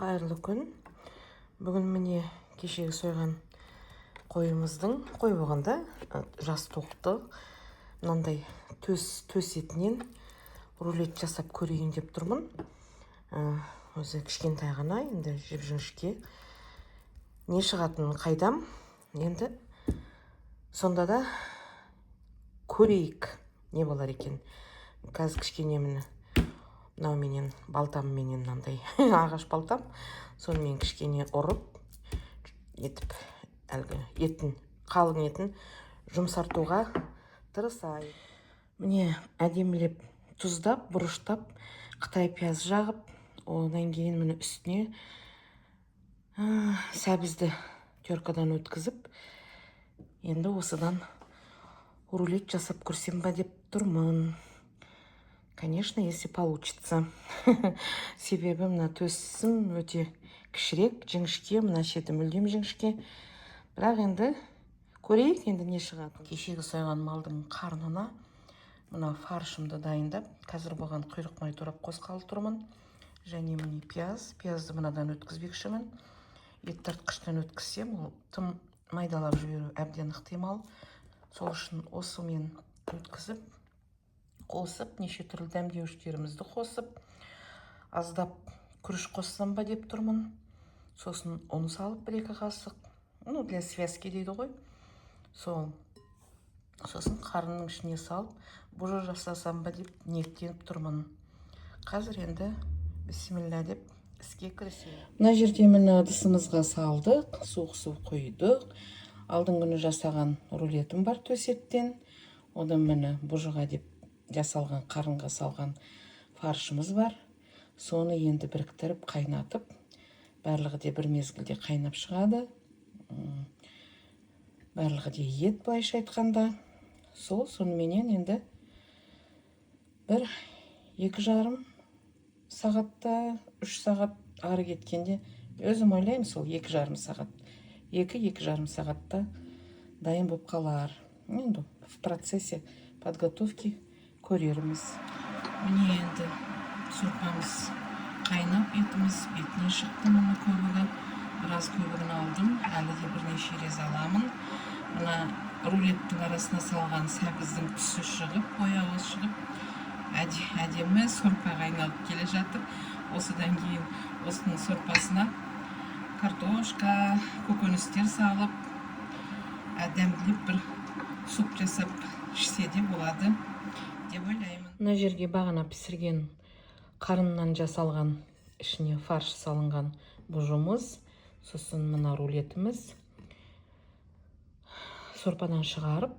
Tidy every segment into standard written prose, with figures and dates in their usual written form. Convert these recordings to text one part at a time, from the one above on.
Қайырлы күн. Бүгін міне кешегі сойған қойымыздың қой болғанда жас тоқты мынандай төс етінен рулет жасап көрейін деп тұрмын. Өзі кішкентай ғана, енді жіп-жіңішке. Не шығатынын қайдам. Енді сонда да көрейік не болар екен. Қазір кішкене міне мынау менен балтам менен мынандай ағаш балтам, сонымен кішкене ұрып етіп әлгі етін, қалың етін жұмсартуға тырысайын. Міне әдемілеп тұздап, бұрыштап, қытай пияз жағып, одан кейін міне үстіне сәбізді теркадан өткізіп, енді осыдан рулет жасап көрсем ба деп тұрмын. Конечно, если получится. Себебі мына төсім өте кішірек, жіңішке, мына шеті мүлдем жіңішке. Бірақ енді көрейік, енді не шығады. Кешегі сойған малдың қарнына мына фаршымды дайындап, қазір болған құйрық май турап қосқалы тұрмын. Және міне пиязды мынадан өткізбекшімін. Ет тартқыштан өткізсем, ол тым майдалап жіберу әбден ықтимал. Сол үшін осымен өткізіп, қосып, неше түрлі дәмдеуіштерімізді қосып, аздап күріш қоссам ба деп тұрмын. Сосын ұн салып бір-екі қасық, для связки дейді ғой. Сосын қарынның ішіне салып, бұжы жасасам ба деп ниеттеніп тұрмын. Қазір енді бисмилля деп іске кірісейін. Мына жерде міне ыдысымызға салдық, суық су құйдық. Алдың күні жасаған рулетім бар төс еттен. Одан міне бұжыға деп жасалған, қарынға салған фаршымыз бар. Соны енді біріктіріп, қайнатып, барлығы де бір мезгілде қайнап шығады. Барлығы де ет, былайша айтқанда. Сонымен енді бір 2,5 сағатта, 3 сағат ары кеткенде, өзім ойлаймын, сол 2,5 сағат. 2-2,5 сағатта дайын болып қалар. Енді в процессе подготовки көреріміз. Міне енді сорпамыз қайнап, етіміз бетіне шықты. Мұны көбігі, біраз көбігін алдым. Әлі де бірнеше рез аламын. Мына рулеттің арасына салған сәбіздің түсі шығып, бояуы шығып, әдемі сорпа қайнап келе жатыр. Осыдан кейін осының сорпасына картошка, көкөністер салып, дәмділеп бір суп жасап ішсе де болады деп ойлаймын. Мына жерге бағана пісірген қарыннан жасалған, ішіне фарш салынған бұжымыз, сосын мына рулетіміз. Сорпадан шығарып,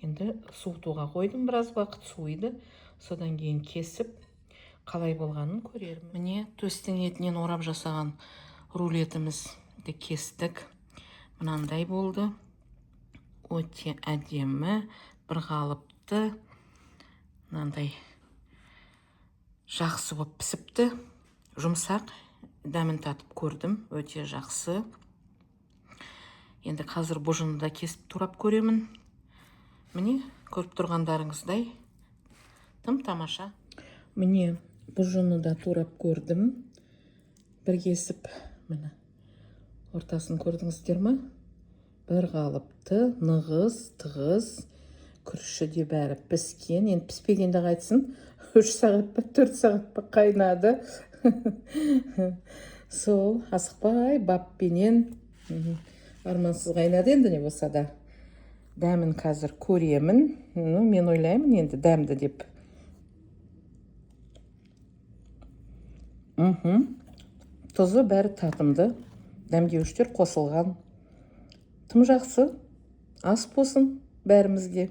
енді суытуға қойдым, біраз уақыт суыды. Содан кейін кесіп, қалай болғанын көрермін. Міне төстің етінен орап жасаған рулетіміз де кестік. Мынандай болды. Өте әдемі, бір қалыпты, мынандай жақсы болып пісіпті. Жұмсақ, дәмін татып көрдім, өте жақсы. Енді қазір бұжыны да кесіп турап көремін. Міне, көріп тұрғандарыңыздай, тым тамаша. Міне, бұжыны да турап көрдім. Бір кесіп, міне, ортасын көрдіңіздер ма? Бір қалыпты, нығыз, тығыз, күріші де бәрі піскен. Енді піспегенде қайтсын, 3 сағат па, 4 сағат па қайнады. Сол, асықпай, баппенен армансыз қайнады енді не болса да. Дәмін қазір көремін. Мен ойлаймын енді дәмді деп. Тұзы бәрі татымды. Дәмдеуіштер қосылған. Тым жақсы. Ас болсын бәрімізге.